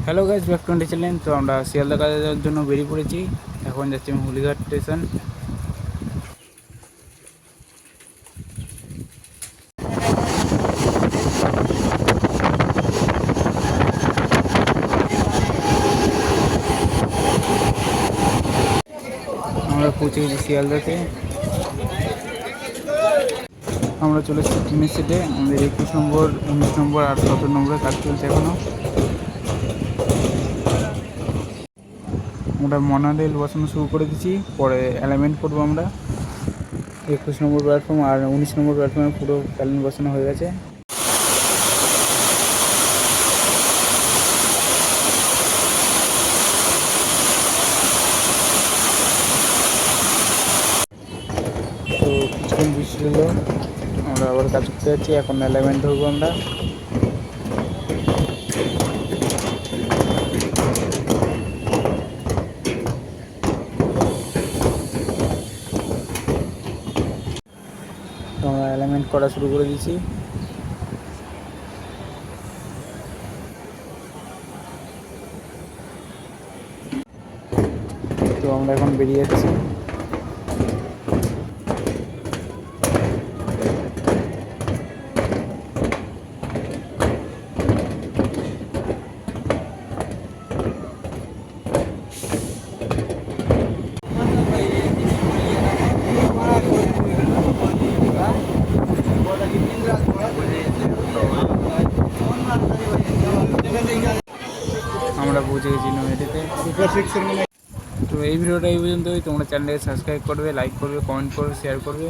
Hello guys, back to channel. তো আমরা শিয়ালদা কাজে যাওয়ার জন্য বেরিয়ে পড়েছি। এখন যাচ্ছি আমি হুলিঘাট স্টেশন। আমরা পৌঁছে গেছি শিয়ালদাতে। আমরা চলে এসেছি ট্রেনের সিটে। আমাদের 21 নম্বর, 19 নম্বর আর 17 নম্বরে কাজ চলছে এখনও। আমরা মনোরেল বসানো শুরু করে দিচ্ছি, পরে অ্যালাইনমেন্ট করবো আমরা। 21 নম্বর প্ল্যাটফর্ম আর 19 নম্বর প্ল্যাটফর্মে পুরো প্যালেন বসানো হয়ে গেছে। তো কিছুক্ষণ বৃষ্টি হলো, আমরা আবার কাজ করতে যাচ্ছি। এখন অ্যালাইনমেন্ট ধরবো আমরা। তো আমরা অ্যালাইনমেন্ট করা শুরু করে দিয়েছি। তো আমরা এখন বেরিয়ে যাচ্ছি। আমরা পৌঁছে গেছি নৈহাটিতে। তো এই ভিডিওটা এই পর্যন্তই। তোমরা চ্যানেলটাকে সাবস্ক্রাইব করবে, লাইক করবে, কমেন্ট করবে, শেয়ার করবে।